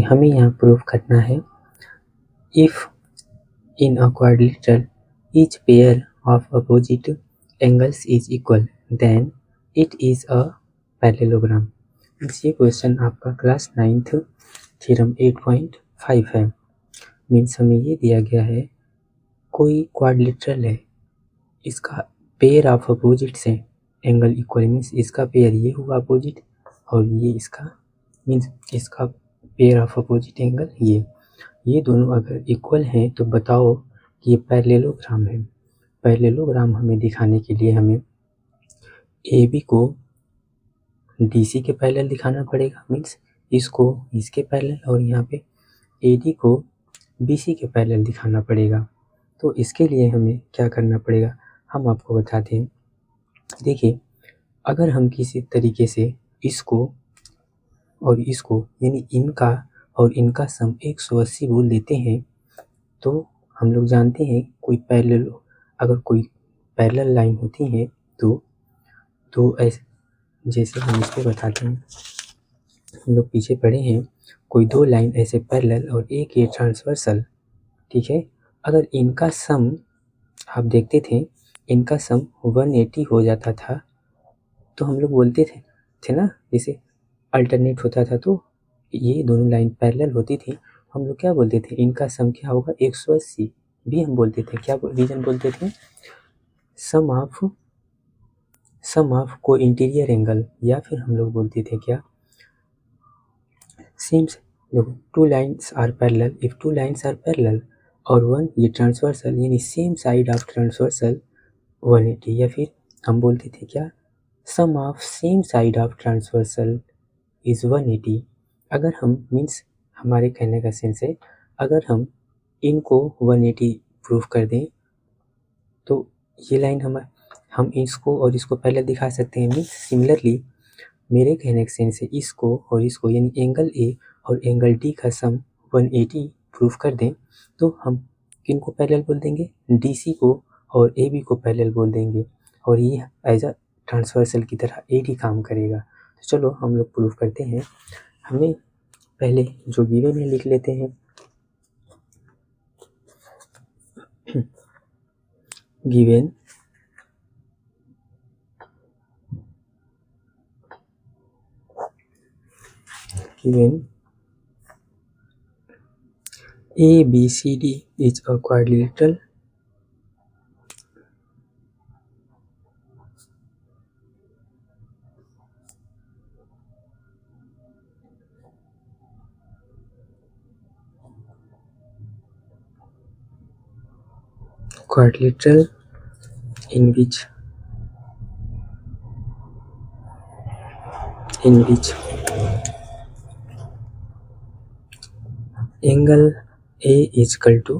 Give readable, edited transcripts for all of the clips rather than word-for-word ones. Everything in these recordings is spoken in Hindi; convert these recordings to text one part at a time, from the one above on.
हमें यहाँ प्रूफ करना है if in a quadrilateral each pair of opposite angles is equal then it is a parallelogram. ये क्वेश्चन आपका क्लास 9th थ्योरम 8.5 है। मीन्स हमें ये दिया गया है कोई क्वाड्रिलेटरल है, इसका पेयर ऑफ अपोजिट्स है, एंगल इक्वल मीन्स इसका पेयर ये हुआ अपोजिट और ये इसका मीन्स इसका पेयर ऑफ अपोजिट एंगल ये दोनों अगर इक्वल हैं तो बताओ कि ये पैरेललोग्राम है। पैरेललोग्राम हमें दिखाने के लिए हमें ए बी को डी सी के पैरेलल दिखाना पड़ेगा, मीन्स इसको इसके पैरेलल, और यहाँ पे ए डी को बी सी के पैरेलल दिखाना पड़ेगा। तो इसके लिए हमें क्या करना पड़ेगा हम आपको बताते हैं। देखिए, अगर हम किसी तरीके से इसको और इसको यानी इनका और इनका सम 180 बोल देते हैं तो हम लोग जानते हैं कोई पैरेलल, अगर कोई पैरेलल लाइन होती है तो ऐसे जैसे हम इसको बताते हैं, हम लोग पीछे पढ़े हैं कोई दो लाइन ऐसे पैरेलल और एक ये ट्रांसवर्सल, ठीक है। अगर इनका सम आप देखते थे इनका सम 180 हो जाता था तो हम लोग बोलते थे ना, जैसे अल्टरनेट होता था तो ये दोनों लाइन पैरेलल होती थी, हम लोग क्या बोलते थे इनका सम क्या होगा 180 भी हम बोलते थे। क्या रीजन बोलते थे? सम ऑफ को इंटीरियर एंगल, या फिर हम लोग बोलते थे क्या seems two lines are parallel, if two lines are parallel और वन ये ट्रांसवर्सल यानी सेम साइड ऑफ ट्रांसवर्सल 180, या फिर हम बोलते थे क्या sum of same side of transversal is 180। अगर हम मीन्स हमारे कहने का सेंस है अगर हम इनको 180 प्रूफ कर दें तो ये लाइन हम इसको और इसको पहले दिखा सकते हैं। मीन्स सिमिलरली मेरे कहने का सेंस है इसको और इसको यानी एंगल ए और एंगल डी का सम 180 प्रूफ कर दें तो हम किनको पैरेलल बोल देंगे डी सी को, और ए बी को पैरेलल बोल देंगे और ये एज अ ट्रांसवर्सल की तरह ए डी काम करेगा। तो चलो हम लोग प्रूफ करते हैं। हमें पहले जो गिवन है लिख लेते हैं। Given A B C D is a quadrilateral in which angle A is equal to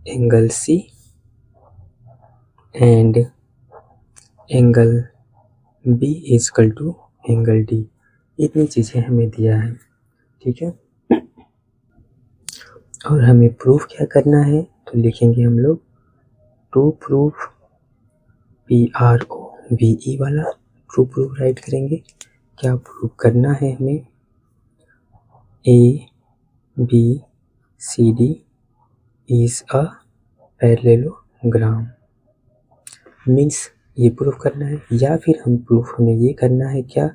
angle C and angle B is equal to angle D। इतनी चीज़ें हमें दिया है, ठीक है। और हमें प्रूफ क्या करना है तो लिखेंगे हम लोग टू प्रूफ PROVE वाला ट्रू प्रूफ राइट करेंगे। क्या प्रूफ करना है हमें ABCD is a parallelogram, means ये प्रूफ करना है, या फिर हम प्रूफ हमें ये करना है क्या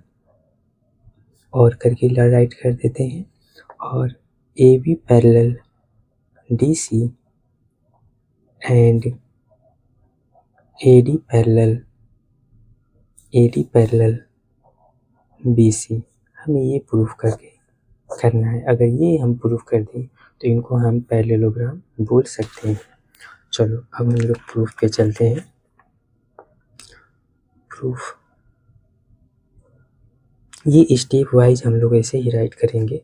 और करके राइट कर देते हैं और AB parallel DC and AD parallel BC, हमें ये प्रूफ करके करना है। अगर ये हम प्रूफ कर दें तो इनको हम पैरेललोग्राम बोल सकते हैं। चलो अब हम लोग प्रूफ पे चलते हैं। प्रूफ ये स्टेप वाइज हम लोग ऐसे ही राइट करेंगे।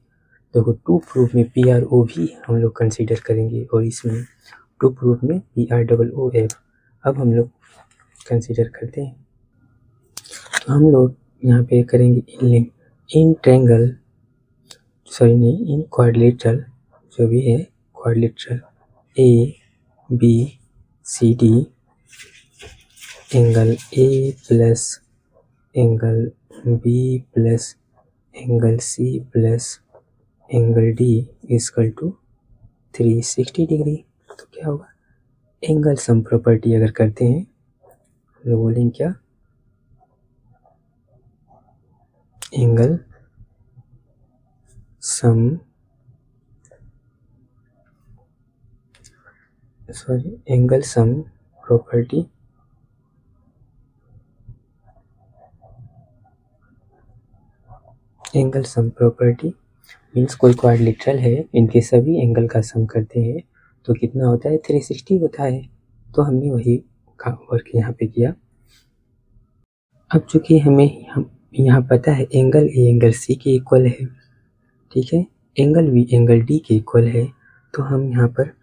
देखो टू प्रूफ में PROV हम लोग कंसीडर करेंगे और इसमें टू प्रूफ में PROOF अब हम लोग कंसीडर करते हैं। तो हम लोग यहाँ पे करेंगे इन क्वाड्रिलेटरल जो भी है quadrilateral ABCD angle A plus angle B plus angle C plus angle D is equal to 360 degree. तो क्या होगा, एंगल सम प्रॉपर्टी अगर करते हैं तो बोलेंगे क्या, angle sum angle sum property angle sum property means कोई क्वाड्रिलेटरल है, इनके सभी एंगल का सम करते हैं तो कितना होता है, 360 होता है। तो हमने वही वर्क यहाँ पे किया। अब चूंकि हमें हम यहाँ पता है एंगल ए एंगल सी के इक्वल है, ठीक है, एंगल बी एंगल डी के इक्वल है, तो हम यहाँ पर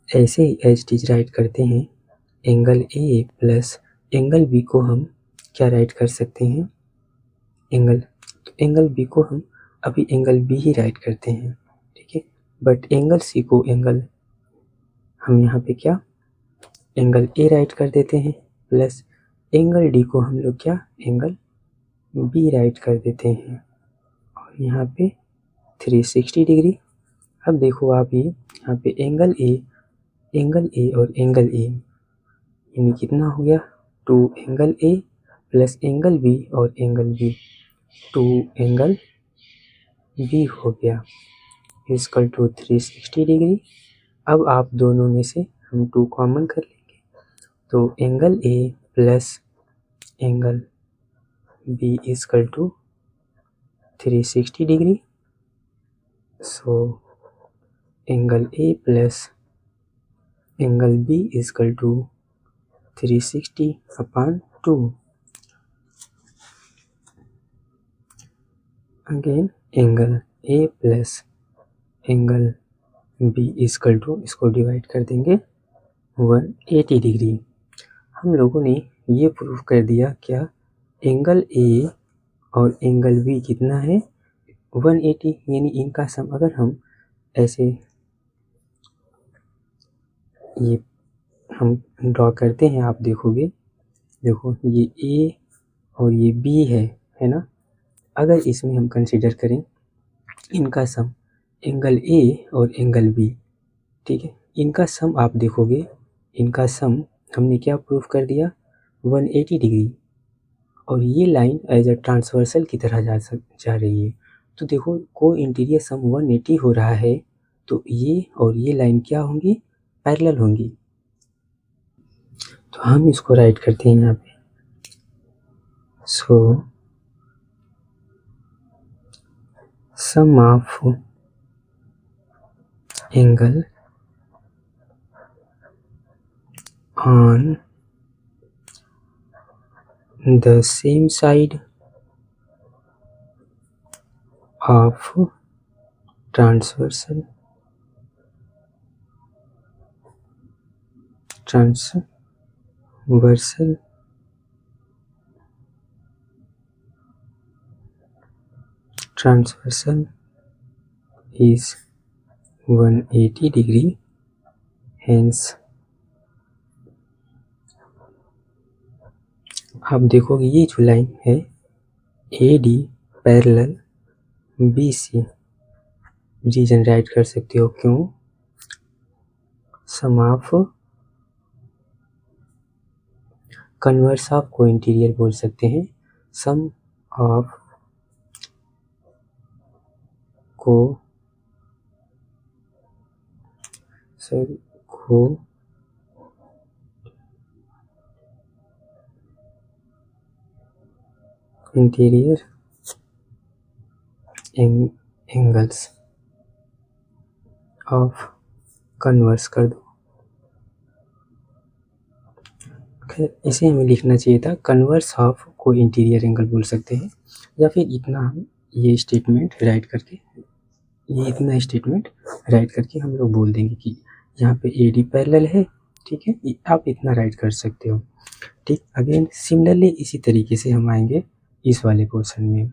ऐसे ही एज इट इज राइट करते हैं, angle A plus angle B को हम क्या राइट कर सकते हैं, एंगल बी को हम अभी एंगल बी ही राइट करते हैं, ठीक है, बट एंगल सी को एंगल हम यहाँ पे क्या एंगल ए राइट कर देते हैं, प्लस एंगल डी को हम लोग क्या एंगल बी राइट कर देते हैं, और यहाँ पे 360 डिग्री। अब देखो आप ये यहाँ पे एंगल ए और एंगल ए यानी कितना हो गया, 2 angle A plus angle B और एंगल बी 2 एंगल बी हो गया इजकल टू 360 डिग्री। अब आप दोनों में से हम 2 कॉमन कर लेंगे, तो angle A plus angle B is equal to 360 degree. So angle A plus angle B is equal to 360/2। Again angle A plus angle B is equal to, इसको डिवाइड कर देंगे 180 डिग्री। हम लोगों ने ये प्रूव कर दिया क्या, एंगल ए और एंगल बी कितना है 180, यानी इनका सम अगर हम ऐसे ये हम ड्रॉ करते हैं, आप देखोगे, देखो ये ए और ये बी है ना, अगर इसमें हम कंसीडर करें इनका सम एंगल ए और एंगल बी, ठीक है, इनका सम आप देखोगे, इनका सम हमने क्या प्रूफ कर दिया 180 डिग्री, और ये लाइन एज अ ट्रांसवर्सल की तरह जा रही है। तो देखो को इंटीरियर सम 180 हो रहा है, तो ये और ये लाइन क्या होंगी, पैरेलल होंगी। तो हम इसको राइट करते हैं यहाँ पे, so sum of angle on the same side of transversal is 180 degree, hence आप देखोगे ये जो लाइन है A D parallel B C, reason right कर सकते हो, क्यों, सम ऑफ कन्वर्स ऑफ को इंटीरियर बोल सकते हैं, सम ऑफ को इंटीरियर एंगल्स ऑफ कन्वर्स कर दो। इसे हमें लिखना चाहिए था कन्वर्स ऑफ को इंटीरियर एंगल बोल सकते हैं, या फिर इतना हम ये स्टेटमेंट राइट करके, ये इतना स्टेटमेंट राइट करके हम लोग बोल देंगे कि यहाँ पे ए डी पैरेलल है, ठीक है, आप इतना राइट कर सकते हो, ठीक। अगेन सिमिलरली इसी तरीके से हम आएंगे इस वाले पोर्शन में।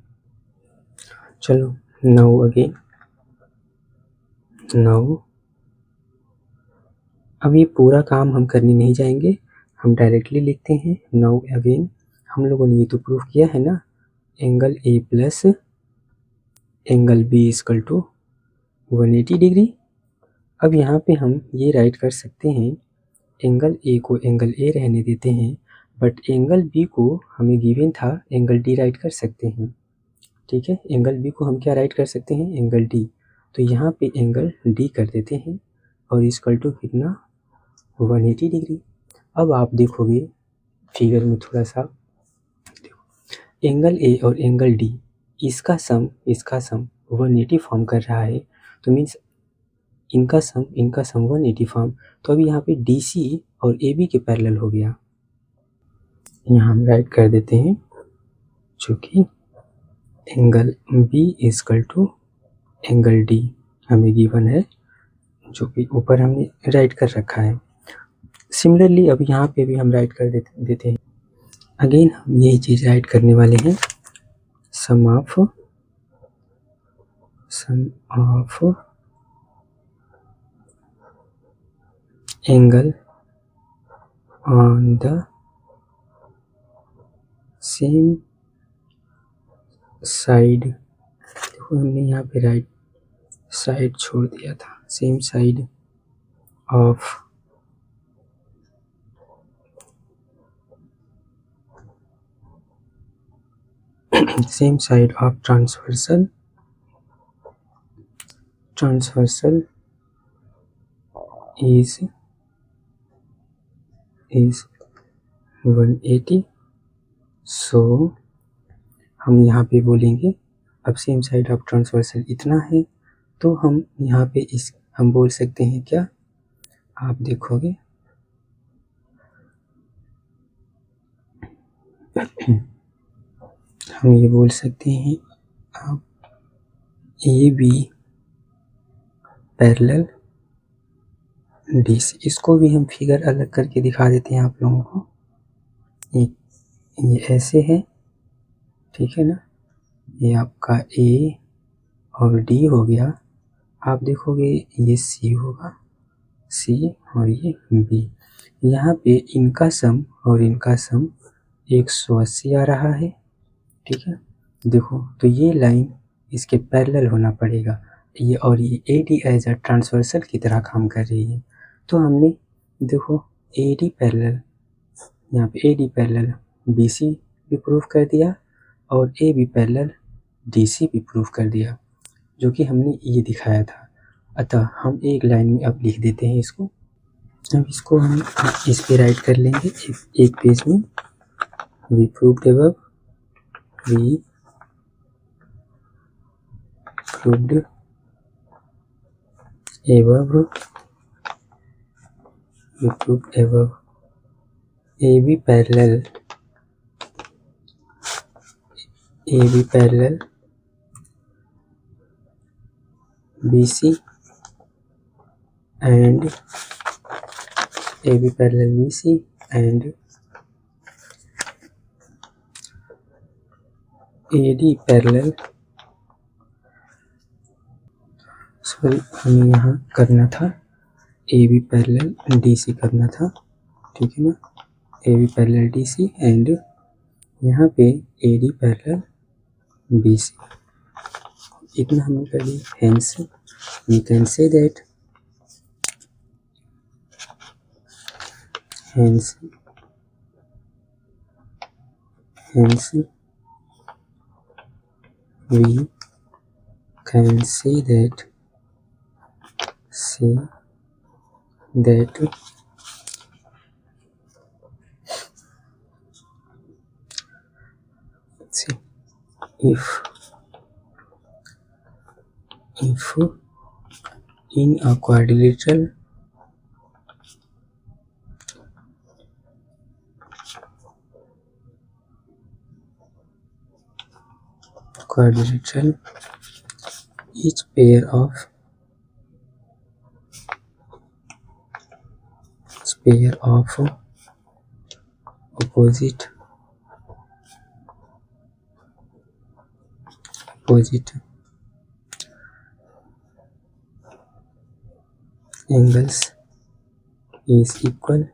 चलो नाउ अगेन, नाउ अब ये पूरा काम हम करने नहीं जाएंगे, हम डायरेक्टली लिखते हैं। नाउ अगेन हम लोगों ने ये तो प्रूफ किया है ना, angle A plus angle B is equal to 180 degree. अब यहाँ पे हम ये राइट कर सकते हैं, एंगल ए को एंगल ए रहने देते हैं, बट एंगल बी को हमें गिवन था एंगल डी राइट कर सकते हैं। ठीक है, एंगल बी को हम क्या राइट कर सकते हैं, एंगल डी। तो यहाँ पे एंगल डी कर देते हैं और इक्वल टू कितना, 180 डिग्री। अब आप देखोगे फिगर में थोड़ा सा, एंगल ए और एंगल डी इसका सम 180 फॉर्म कर रहा है, तो मीन्स इनका सम 180 फॉर्म। तो अभी यहाँ पे डी सी और ए बी के पैरेलल हो गया। यहाँ हम राइट कर देते हैं, चूँकि angle B equal to angle D हमें गिवन है, जो कि ऊपर हमने राइट कर रखा है। सिमिलरली अब यहाँ पे भी हम राइट कर देते हैं। अगेन हम यही चीज़ राइट करने वाले हैं, sum of angle on the same side. देखो हमने यहाँ पे राइट साइड छोड़ दिया था, same side of transversal is 180। So हम यहाँ पे बोलेंगे, अब सेम साइड ऑफ ट्रांसवर्सल इतना है, तो हम यहाँ पे हम बोल सकते हैं क्या, आप देखोगे हम ये बोल सकते हैं, आप A B parallel D C. इसको भी हम फिगर अलग करके दिखा देते हैं आप लोगों को। ये ऐसे है, ठीक है ना, ये आपका ए और डी हो गया। आप देखोगे ये सी होगा, सी और ये बी। यहाँ पे इनका सम और इनका सम 180 आ रहा है। ठीक है, देखो तो ये लाइन इसके पैरेलल होना पड़ेगा, ये और ये A D as a transversal की तरह काम कर रही है। तो हमने देखो ए डी पैरेलल, यहाँ पे A D parallel B C भी प्रूफ कर दिया और A B parallel D C भी प्रूफ कर दिया, जो कि हमने ये दिखाया था। अतः हम एक लाइन में अब लिख देते हैं इसको। अब इसको हम इस पे राइट कर लेंगे एक पेज में, we proved above, we proved above, we proved above, AB parallel BC and AB parallel BC and AD parallel, sorry हमें यहाँ करना था AB पैरेलल DC करना था, ठीक है ना, AB पैरेलल DC एंड यहाँ पे AD पैरेलल BC, इतना हमने कर दिया। Hence we can say that hence we can say that if in a quadrilateral each pair of opposite angles is equal,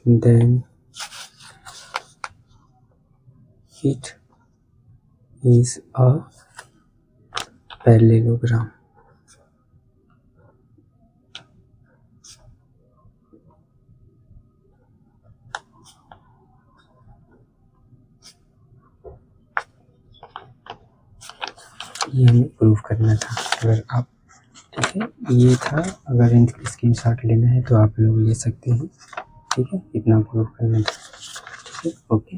then it is a parallelogram. ये हमें प्रूफ करना था। अगर आप ठीक है, ये था। अगर इनका स्क्रीनशॉट लेना है तो आप लोग ले सकते हैं। ठीक है, इतना प्रूफ करना था। ठीक है, ओके।